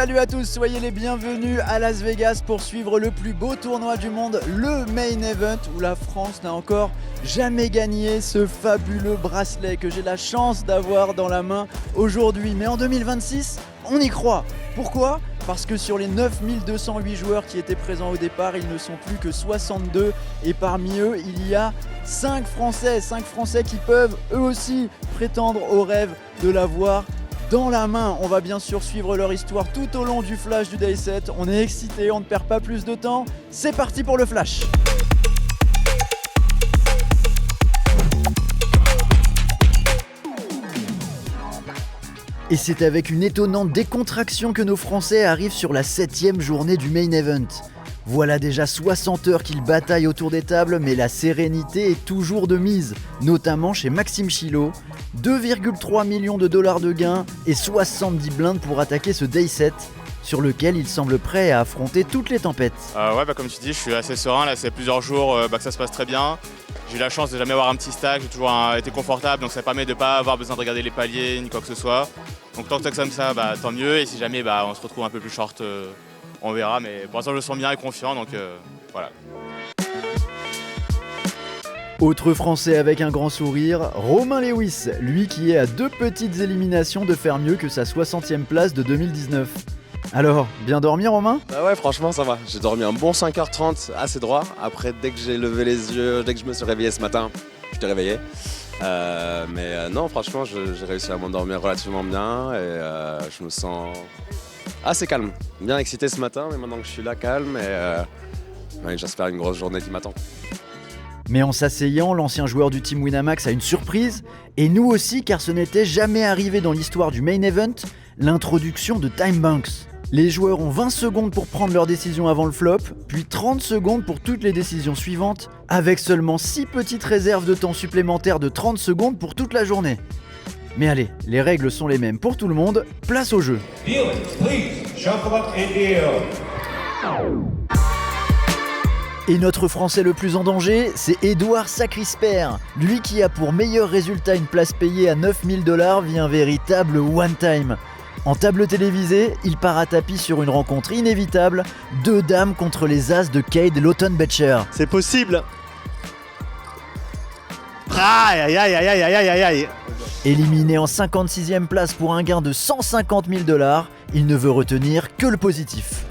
Salut à tous, soyez les bienvenus à Las Vegas pour suivre le plus beau tournoi du monde, le Main Event, où la France n'a encore jamais gagné ce fabuleux bracelet que j'ai la chance d'avoir dans la main aujourd'hui. Mais en 2026, on y croit. Pourquoi ? Parce que sur les 9208 joueurs qui étaient présents au départ, ils ne sont plus que 62 et parmi eux, il y a 5 Français qui peuvent eux aussi prétendre au rêve de l'avoir dans la main. On va bien sûr suivre leur histoire tout au long du flash du Day 7. On est excités, on ne perd pas plus de temps. C'est parti pour le flash. Et c'est avec une étonnante décontraction que nos Français arrivent sur la 7e journée du Main Event. Voilà déjà 60 heures qu'ils bataillent autour des tables, mais la sérénité est toujours de mise, notamment chez Maxime Chilo. 2,3 millions de dollars de gains et 70 blindes pour attaquer ce Day 7, sur lequel il semble prêt à affronter toutes les tempêtes. Comme tu dis, je suis assez serein, là c'est plusieurs jours que ça se passe très bien. J'ai eu la chance de jamais avoir un petit stack, j'ai toujours été confortable, donc ça permet de ne pas avoir besoin de regarder les paliers ni quoi que ce soit. Donc tant que c'est comme ça, tant mieux, et si jamais on se retrouve un peu plus short, on verra, mais pour l'instant je me sens bien et confiant, donc voilà. Autre Français avec un grand sourire, Romain Lewis, lui qui est à 2 petites éliminations de faire mieux que sa 60e place de 2019. Alors, bien dormi Romain ? Ouais, franchement ça va, j'ai dormi un bon 5h30 assez droit. Après, dès que j'ai levé les yeux, dès que je me suis réveillé ce matin, je t'ai réveillé. Non, franchement, j'ai réussi à m'endormir relativement bien et je me sens assez calme. Bien excité ce matin, mais maintenant que je suis là, calme et j'espère une grosse journée qui m'attend. Mais en s'asseyant, l'ancien joueur du team Winamax a une surprise, et nous aussi car ce n'était jamais arrivé dans l'histoire du Main Event, l'introduction de Time Banks. Les joueurs ont 20 secondes pour prendre leur décision avant le flop, puis 30 secondes pour toutes les décisions suivantes, avec seulement 6 petites réserves de temps supplémentaires de 30 secondes pour toute la journée. Mais allez, les règles sont les mêmes pour tout le monde, place au jeu. Deal it, please. Shuffle up and deal. Et notre Français le plus en danger, c'est Édouard Sacrisper. Lui qui a pour meilleur résultat une place payée à 9000 $ via un véritable one-time. En table télévisée, il part à tapis sur une rencontre inévitable, 2 dames contre les as de Cade Lautenbecher. C'est possible. Aïe aïe aïe aïe aïe aïe aïe aïe. Éliminé en 56e place pour un gain de 150 000 $, il ne veut retenir que le positif.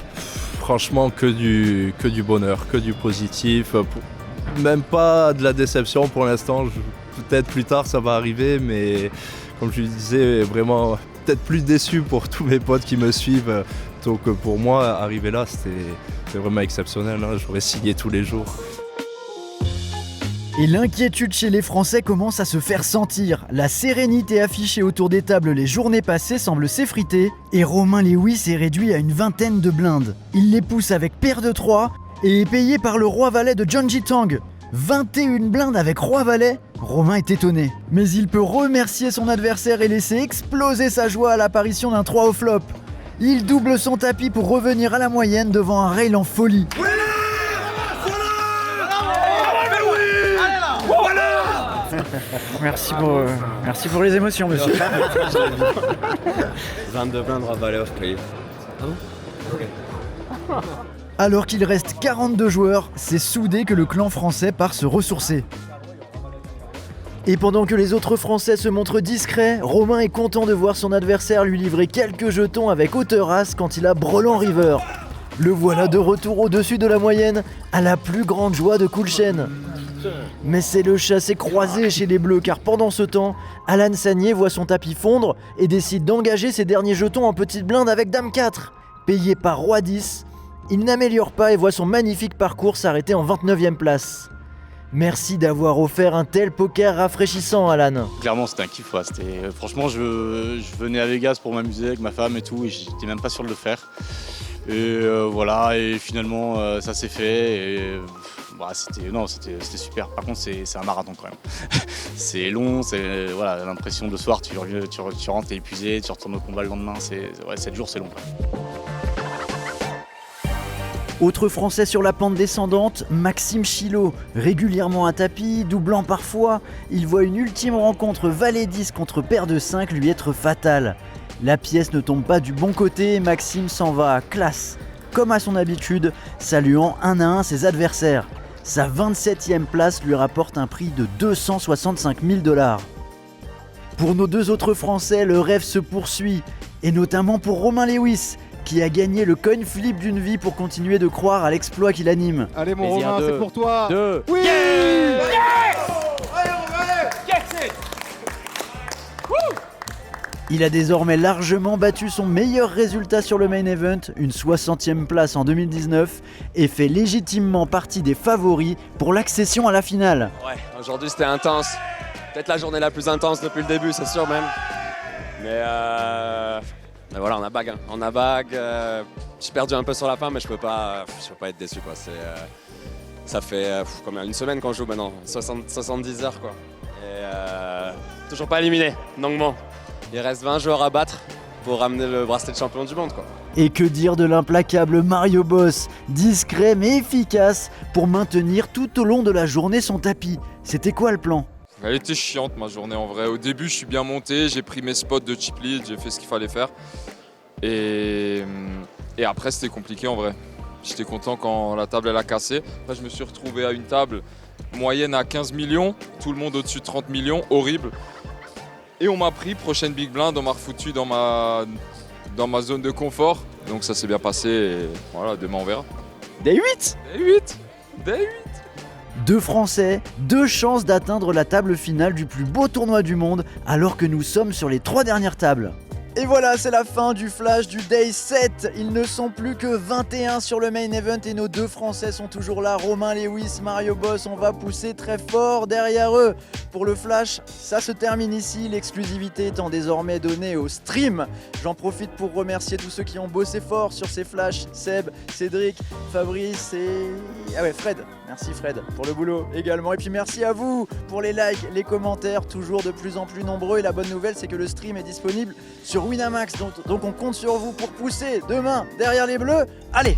Franchement, que du bonheur, que du positif. Même pas de la déception pour l'instant. Peut-être plus tard ça va arriver, mais comme je le disais, vraiment peut-être plus déçu pour tous mes potes qui me suivent. Donc pour moi, arriver là, c'était vraiment exceptionnel. J'aurais signé tous les jours. Et l'inquiétude chez les Français commence à se faire sentir. La sérénité affichée autour des tables les journées passées semble s'effriter et Romain Lewis est réduit à une vingtaine de blindes. Il les pousse avec paire de 3 et est payé par le roi-valet de John G. Tang. 21 blindes avec roi-valet ? Romain est étonné. Mais il peut remercier son adversaire et laisser exploser sa joie à l'apparition d'un 3 au flop. Il double son tapis pour revenir à la moyenne devant un rail en folie. Merci pour les émotions, monsieur. 22 blindes roi-valet off-play. Alors qu'il reste 42 joueurs, c'est soudé que le clan français part se ressourcer. Et pendant que les autres Français se montrent discrets, Romain est content de voir son adversaire lui livrer quelques jetons avec hauteur as quand il a Brelan River. Le voilà de retour au-dessus de la moyenne, à la plus grande joie de Coolchen. Mais c'est le chassé-croisé chez les Bleus, car pendant ce temps, Alan Sagnier voit son tapis fondre et décide d'engager ses derniers jetons en petite blinde avec Dame 4. Payé par Roi 10, il n'améliore pas et voit son magnifique parcours s'arrêter en 29e place. Merci d'avoir offert un tel poker rafraîchissant, Alan. Clairement c'était un kiff, franchement je venais à Vegas pour m'amuser avec ma femme et tout, et j'étais même pas sûr de le faire. Et voilà, et finalement ça s'est fait. Et, c'était super. Par contre, c'est un marathon quand même. C'est long, voilà, l'impression le soir, tu rentres, t'es épuisé, tu retournes au combat le lendemain. 7 jours, c'est long. Autre Français sur la pente descendante, Maxime Chilo, régulièrement à tapis, doublant parfois, il voit une ultime rencontre valet 10 contre paire de 5 lui être fatale. La pièce ne tombe pas du bon côté et Maxime s'en va à classe, comme à son habitude, saluant un à un ses adversaires. Sa 27e place lui rapporte un prix de 265 000 $. Pour nos deux autres Français, le rêve se poursuit, et notamment pour Romain Lewis, qui a gagné le coin flip d'une vie pour continuer de croire à l'exploit qui l'anime. Allez mon Romain, c'est pour toi. Oui. Il a désormais largement battu son meilleur résultat sur le main event, une 60e place en 2019, et fait légitimement partie des favoris pour l'accession à la finale. Ouais, aujourd'hui c'était intense. Peut-être la journée la plus intense depuis le début, c'est sûr même. Mais voilà, on a bague. On a bague. J'ai perdu un peu sur la fin, mais je peux pas être déçu, quoi. Ça fait combien, une semaine qu'on joue maintenant, 70 heures, quoi. Et toujours pas éliminé, longuement. Il reste 20 joueurs à battre pour ramener le bracelet de champion du monde, quoi. Et que dire de l'implacable Mario Boss, discret mais efficace pour maintenir tout au long de la journée son tapis. C'était quoi le plan ? Elle était chiante ma journée en vrai. Au début je suis bien monté, j'ai pris mes spots de chip lead, j'ai fait ce qu'il fallait faire. Et après c'était compliqué en vrai. J'étais content quand la table elle a cassé. Après je me suis retrouvé à une table moyenne à 15 millions, tout le monde au-dessus de 30 millions, horrible. Et on m'a pris, prochaine Big Blind, on m'a refoutu dans ma zone de confort. Donc ça s'est bien passé et voilà, demain on verra. Day 8 Day 8. Deux Français, deux chances d'atteindre la table finale du plus beau tournoi du monde, alors que nous sommes sur les 3 dernières tables. Et voilà, c'est la fin du flash du Day 7. Ils ne sont plus que 21 sur le main event et nos deux Français sont toujours là. Romain Lewis, Mario Boss, on va pousser très fort derrière eux. Pour le flash, ça se termine ici, l'exclusivité étant désormais donnée au stream. J'en profite pour remercier tous ceux qui ont bossé fort sur ces flashs. Seb, Cédric, Fabrice et... Fred. Merci Fred pour le boulot également. Et puis merci à vous pour les likes, les commentaires, toujours de plus en plus nombreux. Et la bonne nouvelle, c'est que le stream est disponible sur Winamax. Donc on compte sur vous pour pousser demain derrière les Bleus. Allez!